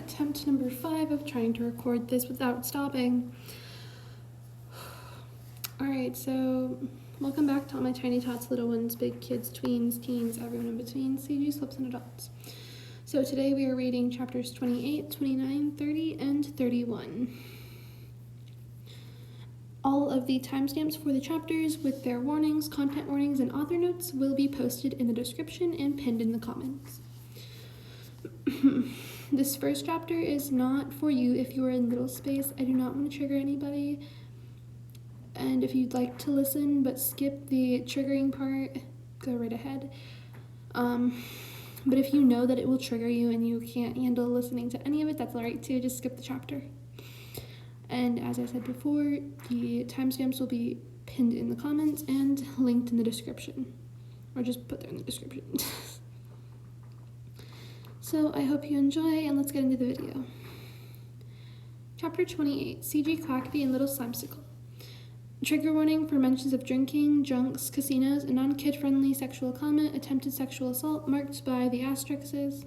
attempt number 5 of trying to record this without stopping. Alright, so welcome back to all my tiny tots, little ones, big kids, tweens, teens, everyone in between, CG, slips, and adults. So today we are reading chapters 28, 29, 30, and 31. All of the timestamps for the chapters with their warnings, content warnings, and author notes will be posted in the description and pinned in the comments. This first chapter is not for you if you are in little space. I do not want to trigger anybody. And if you'd like to listen but skip the triggering part, go right ahead. But if you know that it will trigger you and you can't handle listening to any of it, that's alright too. Just skip the chapter. And as I said before, the timestamps will be pinned in the comments and linked in the description. Or just put there in the description. So I hope you enjoy, and let's get into the video. Chapter 28, CG, Quackity, and Little Slimecicle. Trigger warning for mentions of drinking, junks, casinos, a non-kid-friendly sexual comment, attempted sexual assault marked by the asterisks.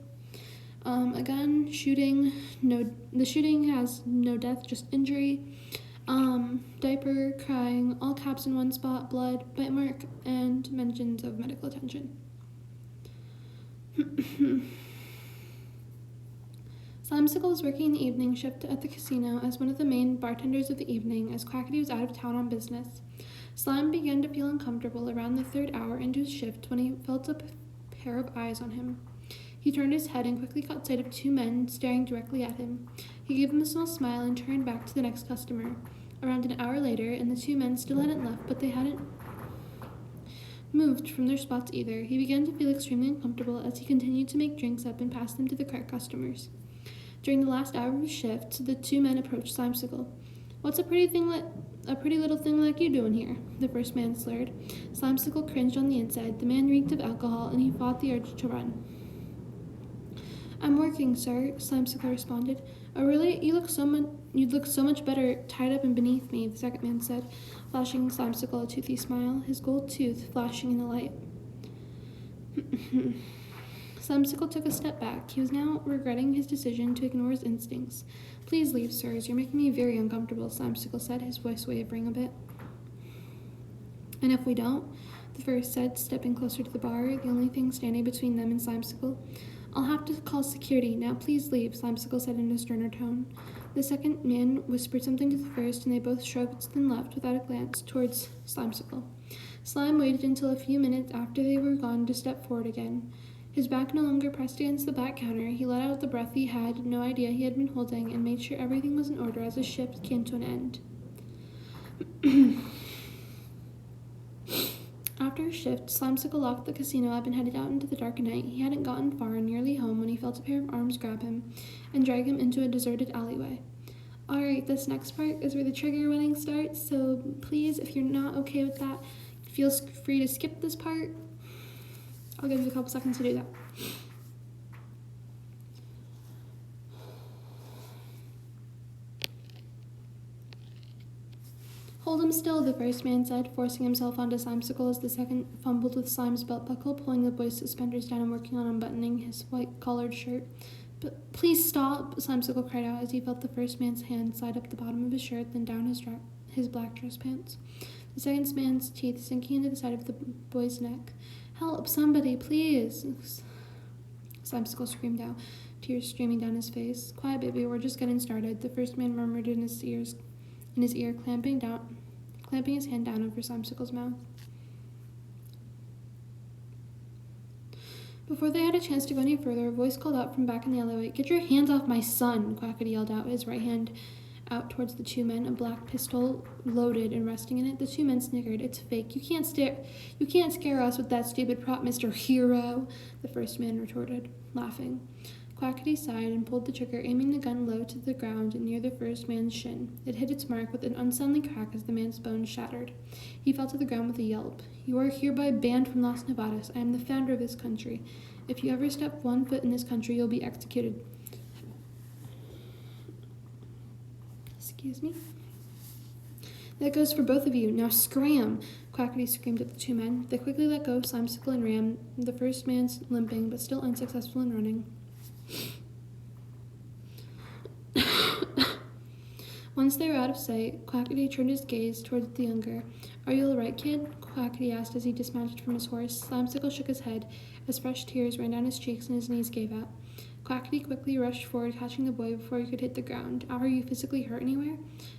A gun, shooting, the shooting has no death, just injury. Diaper, crying, all caps in one spot, blood, bite mark, and mentions of medical attention. Slimecicle was working the evening shift at the casino as one of the main bartenders of the evening, as Quackity was out of town on business. Slime began to feel uncomfortable around the 3rd hour into his shift when he felt a pair of eyes on him. He turned his head and quickly caught sight of 2 men staring directly at him. He gave him a small smile and turned back to the next customer. Around an hour later, and the 2 men still hadn't left, but they hadn't moved from their spots either. He began to feel extremely uncomfortable as he continued to make drinks up and pass them to the correct customers. During the last hour of his shift, the 2 men approached Slimecicle. "What's a pretty little thing like you doing here?" the first man slurred. Slimecicle cringed on the inside. The man reeked of alcohol, and he fought the urge to run. "I'm working, sir," Slimecicle responded. "Oh, really? You'd look so much better tied up and beneath me," the second man said, flashing Slimecicle a toothy smile, his gold tooth flashing in the light. Slimecicle took a step back. He was now regretting his decision to ignore his instincts. "Please leave, sirs. You're making me very uncomfortable," Slimecicle said, his voice wavering a bit. "And if we don't?" the first said, stepping closer to the bar, the only thing standing between them and Slimecicle. "I'll have to call security. Now please leave," Slimecicle said in a sterner tone. The second man whispered something to the first, and they both shrugged then left without a glance towards Slimecicle. Slime waited until a few minutes after they were gone to step forward again. His back no longer pressed against the back counter, he let out the breath he had no idea he had been holding and made sure everything was in order as his shift came to an end. After his shift, Slimecicle locked the casino up and headed out into the dark night. He hadn't gotten far and nearly home when he felt a pair of arms grab him and drag him into a deserted alleyway. Alright, this next part is where the trigger warning starts, so please, if you're not okay with that, feel free to skip this part. I'll give you a couple seconds to do that. "Hold him still," the first man said, forcing himself onto Slimecicle as the second fumbled with Slime's belt buckle, pulling the boy's suspenders down and working on unbuttoning his white-collared shirt. "But please stop," Slimecicle cried out as he felt the first man's hand slide up the bottom of his shirt, then down his black dress pants. The second man's teeth sinking into the side of the boy's neck. "Help, somebody, please," Slimecicle screamed out, tears streaming down his face. "Quiet, baby, we're just getting started," the first man murmured in his ear, clamping his hand down over Slimecicle's mouth. Before they had a chance to go any further, a voice called out from back in the alleyway. "Get your hands off my son," Quackity yelled out, his right hand out towards the 2 men, a black pistol loaded and resting in it. The 2 men snickered. "It's fake. You can't scare us with that stupid prop, Mr. Hero," the first man retorted, laughing. Quackity sighed and pulled the trigger, aiming the gun low to the ground near the first man's shin. It hit its mark with an unsoundly crack as the man's bones shattered. He fell to the ground with a yelp. "You are hereby banned from Las Nevadas. I am the founder of this country. If you ever step 1 foot in this country, you'll be executed." Excuse me? "That goes for both of you. Now scram!" Quackity screamed at the 2 men. They quickly let go of Slimecicle and ran, the first man's limping, but still unsuccessful in running. Once they were out of sight, Quackity turned his gaze towards the younger. "Are you all right, kid?" Quackity asked as he dismounted from his horse. Slimecicle shook his head as fresh tears ran down his cheeks and his knees gave out. Quackity quickly rushed forward, catching the boy before he could hit the ground. "Are you physically hurt anywhere?"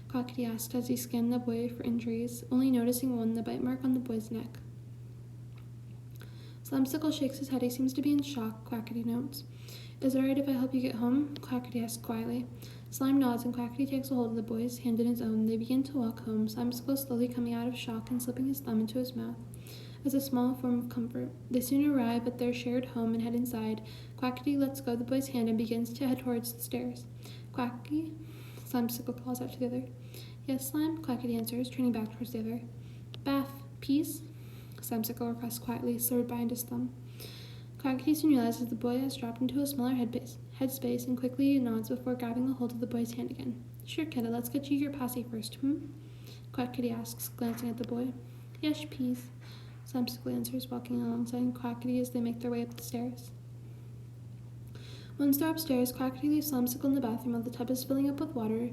Quackity asked as he scanned the boy for injuries, only noticing one, the bite mark on the boy's neck. Slimecicle shakes his head. He seems to be in shock, Quackity notes. "Is it alright if I help you get home?" Quackity asks quietly. Slime nods and Quackity takes a hold of the boy's hand in his own. They begin to walk home, Slimecicle slowly coming out of shock and slipping his thumb into his mouth as a small form of comfort. They soon arrive at their shared home and head inside. Quackity lets go of the boy's hand and begins to head towards the stairs. "Quacky?" Slimecicle calls out to the other. "Yes, Slime?" Quackity answers, turning back towards the other. "Bath, peace?" Slimecicle requests quietly, slurred behind his thumb. Quackity soon realizes the boy has dropped into a smaller headspace and quickly nods before grabbing a hold of the boy's hand again. "Sure, kiddo, let's get you your passy first, Quackity asks, glancing at the boy. "Yes, please," Slimecicle answers, walking alongside Quackity as they make their way up the stairs. Once they're upstairs, Quackity leaves Slimecicle in the bathroom while the tub is filling up with water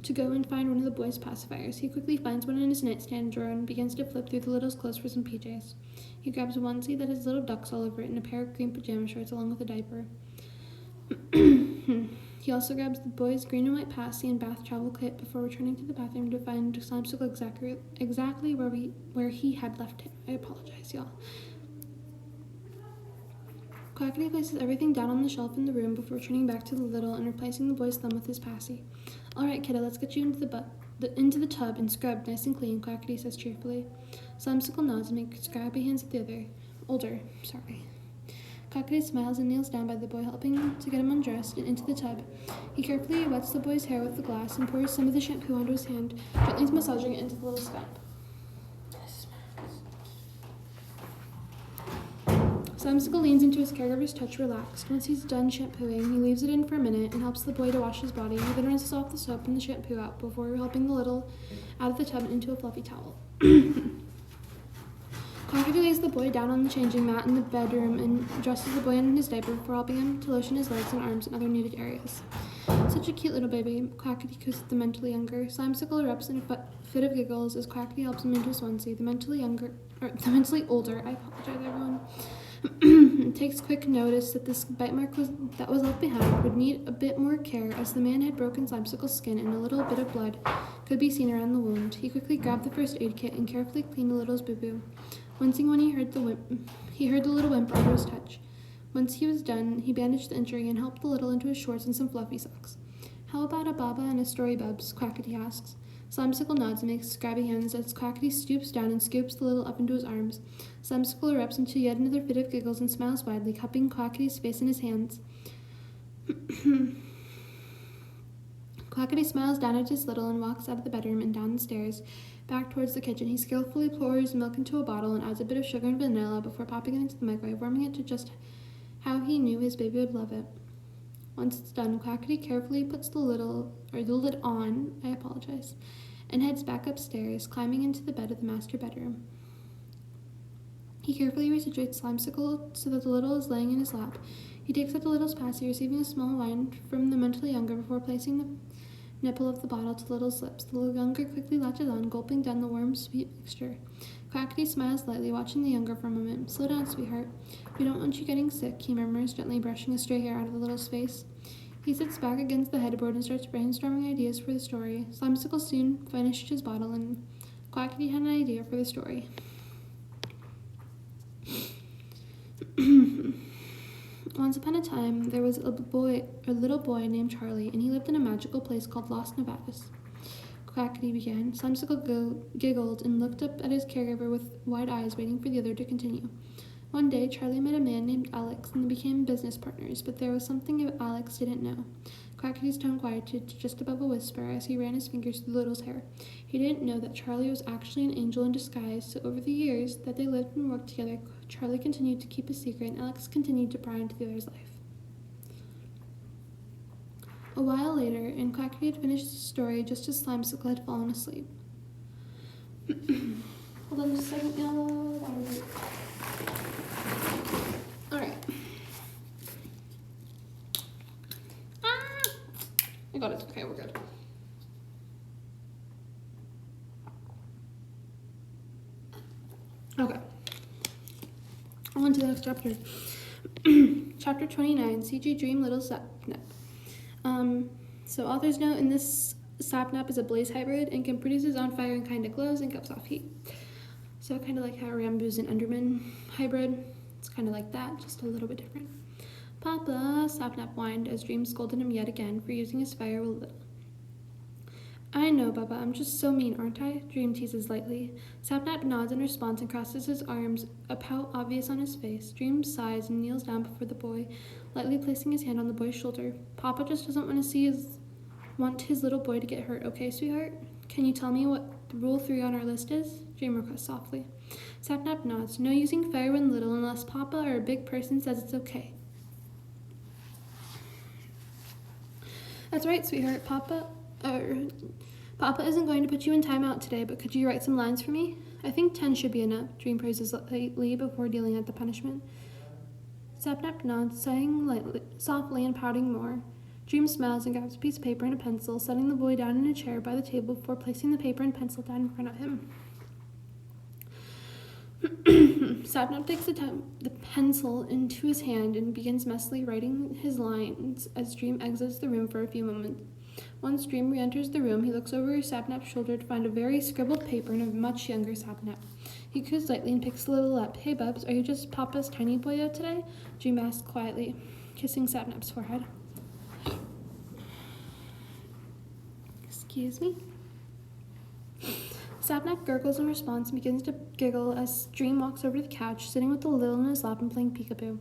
to go and find one of the boy's pacifiers. He quickly finds one in his nightstand drawer and begins to flip through the little's clothes for some PJs. He grabs a onesie that has little ducks all over it and a pair of green pajama shorts along with a diaper. He also grabs the boy's green and white passy and bath travel kit before returning to the bathroom to find Slimecicle exactly where he had left him. I apologize, y'all. Quackity places everything down on the shelf in the room before turning back to the little and replacing the boy's thumb with his passy. "Alright, kiddo, let's get you into the tub and scrub nice and clean," Quackity says cheerfully. Slimecicle nods and makes grabby hands at the older. Quackity smiles and kneels down by the boy, helping to get him undressed and into the tub. He carefully wets the boy's hair with the glass and pours some of the shampoo onto his hand, gently massaging it into the little scalp. Slimecicle leans into his caregiver's touch, relaxed. Once he's done shampooing, he leaves it in for a minute and helps the boy to wash his body. He then rinses off the soap and the shampoo out before helping the little out of the tub and into a fluffy towel. Quackity lays the boy down on the changing mat in the bedroom and dresses the boy in his diaper before helping him to lotion his legs and arms and other needed areas. "Such a cute little baby," Quackity coos the mentally younger. Slimecicle erupts in a fit of giggles as Quackity helps him into his onesie. The mentally older, I apologize everyone, takes quick notice that this bite mark that was left behind would need a bit more care, as the man had broken Slimecicle's skin and a little bit of blood could be seen around the wound. He quickly grabbed the first aid kit and carefully cleaned the little's boo-boo, wincing when he heard the little whimper under his touch. Once he was done, he bandaged the injury and helped the little into his shorts and some fluffy socks. "How about a baba and a story, Bubs?" Quackity asks. Slimecicle nods and makes grabby hands as Quackity stoops down and scoops the little up into his arms. Slimecicle erupts into yet another fit of giggles and smiles widely, cupping Quackity's face in his hands. Quackity smiles down at his little and walks out of the bedroom and down the stairs, back towards the kitchen. He skillfully pours milk into a bottle and adds a bit of sugar and vanilla before popping it into the microwave, warming it to just how he knew his baby would love it. Once it's done, Quackity carefully puts the lid on, and heads back upstairs, climbing into the bed of the master bedroom. He carefully resituates Slimecicle so that the little is laying in his lap. He takes out the little's passy, receiving a small whine from the mentally younger before placing the nipple of the bottle to the little's lips. The little younger quickly latches on, gulping down the warm, sweet mixture. Quackity smiles lightly, watching the younger for a moment. "Slow down, sweetheart. We don't want you getting sick," he murmurs, gently brushing a stray hair out of the little's face. He sits back against the headboard and starts brainstorming ideas for the story. Slimecicle soon finished his bottle, and Quackity had an idea for the story. Once upon a time, there was a little boy named Charlie, and he lived in a magical place called Lost Nevada's. Quackity began. Slimecicle giggled and looked up at his caregiver with wide eyes, waiting for the other to continue. One day, Charlie met a man named Alex, and they became business partners, but there was something Alex didn't know. Quackity's tone quieted to just above a whisper as he ran his fingers through the little's hair. He didn't know that Charlie was actually an angel in disguise, so over the years that they lived and worked together, Charlie continued to keep a secret, and Alex continued to pry into the other's life. A while later, and Quackity had finished his story just as Slimecicle had fallen asleep. Hold on just a second, y'all. Alright. I got it. Okay, we're good. On to the next chapter. Chapter 29, CG Dream Little Sapnap. So author's note, in this Sapnap is a blaze hybrid and can produce his own fire and kind of glows and gives off heat. So kind of like how Rambu's an Enderman hybrid. It's kind of like that, just a little bit different. Papa, Sapnap whined as Dream scolded him yet again for using his fire with little. I know, Baba, I'm just so mean, aren't I? Dream teases lightly. Sapnap nods in response and crosses his arms, a pout obvious on his face. Dream sighs and kneels down before the boy, lightly placing his hand on the boy's shoulder. Papa just doesn't want his little boy to get hurt, okay, sweetheart? Can you tell me what rule 3 on our list is? Dream requests softly. Sapnap nods. No using fire when little unless Papa or a big person says it's okay. That's right, sweetheart. Papa isn't going to put you in timeout today, but could you write some lines for me? I think 10 should be enough, Dream praises lightly before dealing out the punishment. Sapnap nods, sighing softly and pouting more. Dream smiles and grabs a piece of paper and a pencil, setting the boy down in a chair by the table before placing the paper and pencil down in front of him. Sapnap takes the pencil into his hand and begins messily writing his lines as Dream exits the room for a few moments. Once Dream re-enters the room, he looks over Sapnap's shoulder to find a very scribbled paper and a much younger Sapnap. He coos lightly and picks the little up. Hey, Bubs, are you just Papa's tiny boyo today? Dream asks quietly, kissing Sapnap's forehead. Excuse me? Sapnap gurgles in response and begins to giggle as Dream walks over to the couch, sitting with the little in his lap and playing peekaboo.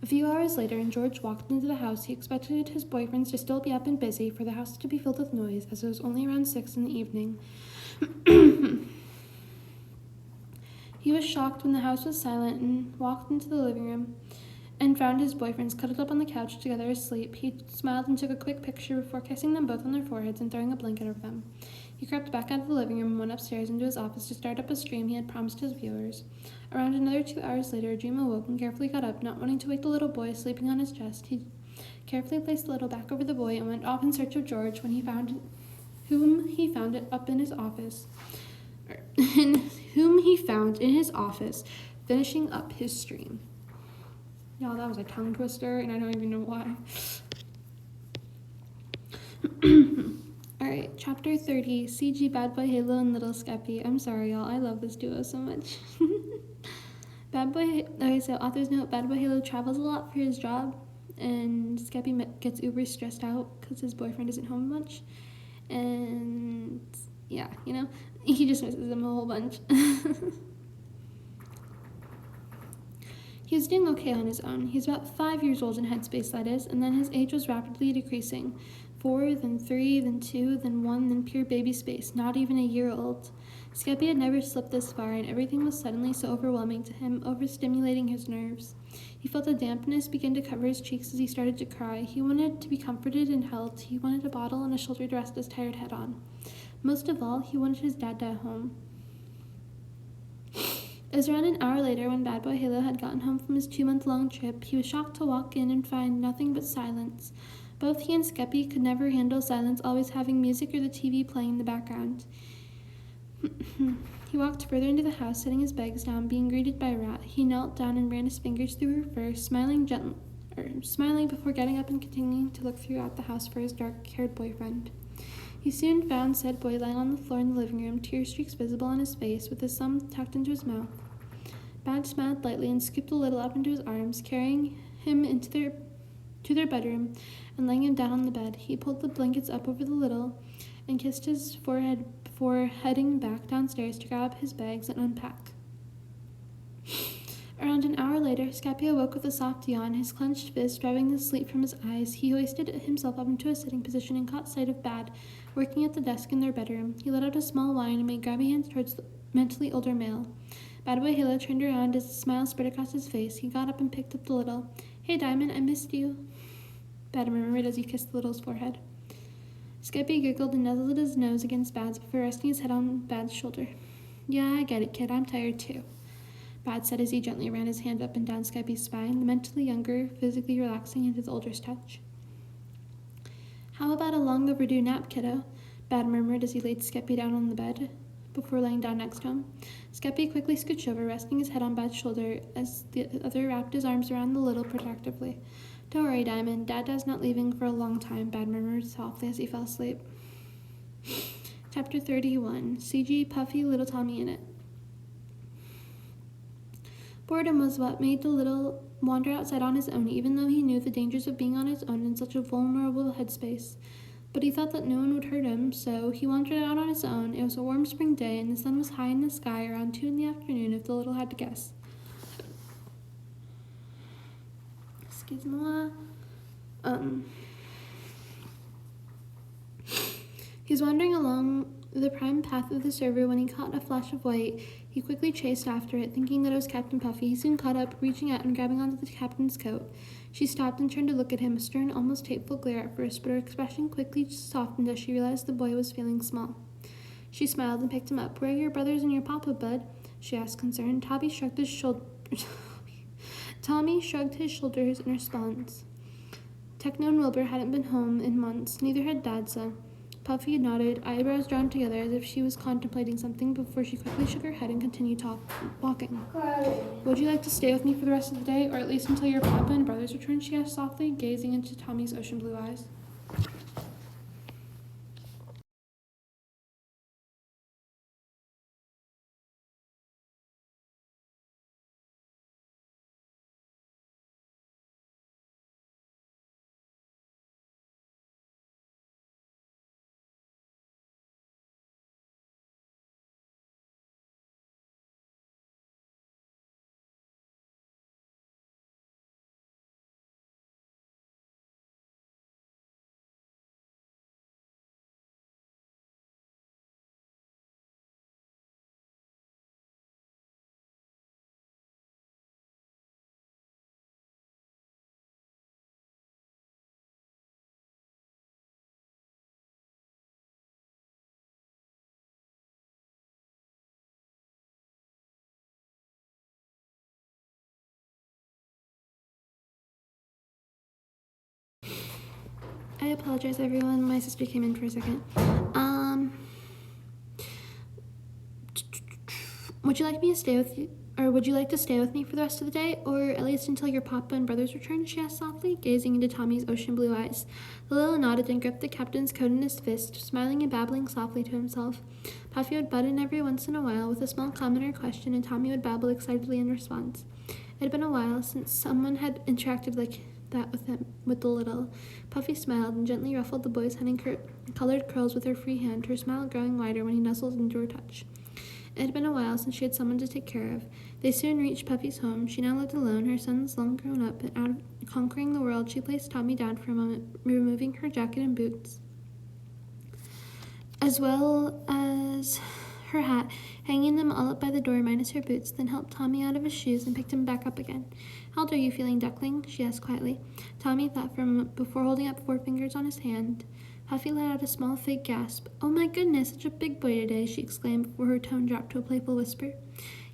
A few hours later, and George walked into the house. He expected his boyfriends to still be up and busy, for the house to be filled with noise, as it was only around 6 in the evening. He was shocked when the house was silent and walked into the living room and found his boyfriends cuddled up on the couch together asleep. He smiled and took a quick picture before kissing them both on their foreheads and throwing a blanket over them. He crept back out of the living room and went upstairs into his office to start up a stream he had promised his viewers. Around another 2 hours later, Dream awoke and carefully got up, not wanting to wake the little boy sleeping on his chest. He carefully placed the little back over the boy and went off in search of George whom he found up in his office. Whom he found in his office, finishing up his stream. Y'all, that was a tongue twister, and I don't even know why. Alright, chapter 30, CG BadBoyHalo and Little Skeppy. I'm sorry, y'all, I love this duo so much. So author's note, BadBoyHalo travels a lot for his job, and Skeppy gets uber stressed out because his boyfriend isn't home much. And yeah, he just misses him a whole bunch. He was doing okay on his own. He's about 5 years old in headspace, that is, and then his age was rapidly decreasing. 4, then 3, then 2, then 1, then pure baby space, not even a year old. Skeppy had never slipped this far, and everything was suddenly so overwhelming to him, overstimulating his nerves. He felt a dampness begin to cover his cheeks as he started to cry. He wanted to be comforted and held. He wanted a bottle and a shoulder to rest his tired head on. Most of all, he wanted his dad at home. It was around an hour later when BadBoyHalo had gotten home from his 2-month-long trip. He was shocked to walk in and find nothing but silence. Both he and Skeppy could never handle silence, always having music or the TV playing in the background. He walked further into the house, setting his bags down, being greeted by Rat. He knelt down and ran his fingers through her fur, smiling before getting up and continuing to look throughout the house for his dark-haired boyfriend. He soon found said boy lying on the floor in the living room, tear streaks visible on his face, with his thumb tucked into his mouth. Bad smiled lightly and scooped the little up into his arms, carrying him to their bedroom and laying him down on the bed. He pulled the blankets up over the little and kissed his forehead before heading back downstairs to grab his bags and unpack. Around an hour later, Skeppy awoke with a soft yawn, his clenched fist driving the sleep from his eyes. He hoisted himself up into a sitting position and caught sight of Bad, working at the desk in their bedroom. He let out a small whine and made grabby hands towards the mentally older male. BadBoyHalo turned around as a smile spread across his face. He got up and picked up the little. Hey, Diamond, I missed you, Bad murmured as he kissed the little's forehead. Skeppy giggled and nuzzled his nose against Bad's before resting his head on Bad's shoulder. Yeah, I get it, kid. I'm tired, too, Bad said as he gently ran his hand up and down Skeppy's spine, the mentally younger physically relaxing into the older's touch. How about a long overdue nap, kiddo? Bad murmured as he laid Skeppy down on the bed. before laying down next to him. Skeppy quickly scooched over, resting his head on Bad's shoulder as the other wrapped his arms around the little protectively. Don't worry, Diamond. Dad's not leaving for a long time, Bad murmured softly as he fell asleep. Chapter 31. CG, Puffy, Little Tommyinnit. Boredom was what made the little wander outside on his own, even though he knew the dangers of being on his own in such a vulnerable headspace. But he thought that no one would hurt him, so he wandered out on his own. It was a warm spring day, and the sun was high in the sky around 2 in the afternoon, if the little had to guess. Excuse-moi. He was wandering along the prime path of the server when he caught a flash of white. He quickly chased after it, thinking that it was Captain Puffy. He soon caught up, reaching out and grabbing onto the captain's coat. She stopped and turned to look at him, a stern, almost hateful glare at first, but her expression quickly softened as she realized the boy was feeling small. She smiled and picked him up. Where are your brothers and your papa, bud? She asked, concerned. Tommy shrugged his shoulders in response. Techno and Wilbur hadn't been home in months. Neither had Dadza. Puffy nodded, eyebrows drawn together as if she was contemplating something before she quickly shook her head and continued walking. Would you like to stay with me for the rest of the day, or at least until your papa and brothers return? She asked softly, gazing into Tommy's ocean blue eyes. I apologize, everyone. My sister came in for a second. Would you like me to stay with you, or would you like to stay with me for the rest of the day, or at least until your papa and brothers return? She asked softly, gazing into Tommy's ocean blue eyes. The little nodded and gripped the captain's coat in his fist, smiling and babbling softly to himself. Puffy would butt in every once in a while with a small comment or question, and Tommy would babble excitedly in response. It had been a while since someone had interacted like that with the little. Puffy smiled and gently ruffled the boy's honey-colored curls with her free hand, her smile growing wider when he nuzzled into her touch. It had been a while since she had someone to take care of. They soon reached Puffy's home. She now lived alone, her sons long grown up, and out conquering the world. She placed Tommy down for a moment, removing her jacket and boots, as well as her hat, hanging them all up by the door minus her boots, then helped Tommy out of his shoes and picked him back up again. How old are you feeling, duckling? She asked quietly. Tommy thought for a moment before holding up 4 fingers on his hand. Puffy let out a small fake gasp. Oh my goodness, such a big boy today, she exclaimed before her tone dropped to a playful whisper.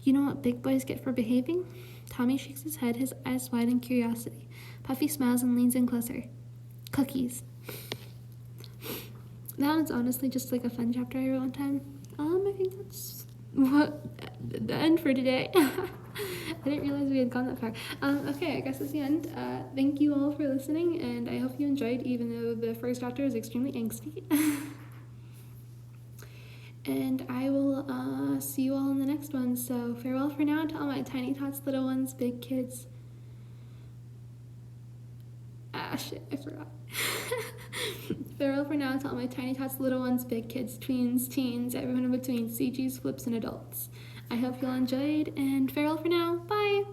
You know what big boys get for behaving? Tommy shakes his head, his eyes wide in curiosity. Puffy smiles and leans in closer. Cookies. That one's honestly just like a fun chapter I wrote one time. I think that's the end for today. I didn't realize we had gone that far. Okay, I guess that's the end. Thank you all for listening, and I hope you enjoyed, even though the first chapter is extremely angsty. And I will see you all in the next one. So farewell for now to all my tiny tots, little ones, big kids. Shit, I forgot. Farewell for now to all my tiny tots, little ones, big kids, tweens, teens, everyone in between, CGs, flips, and adults. I hope you all enjoyed, and farewell for now. Bye!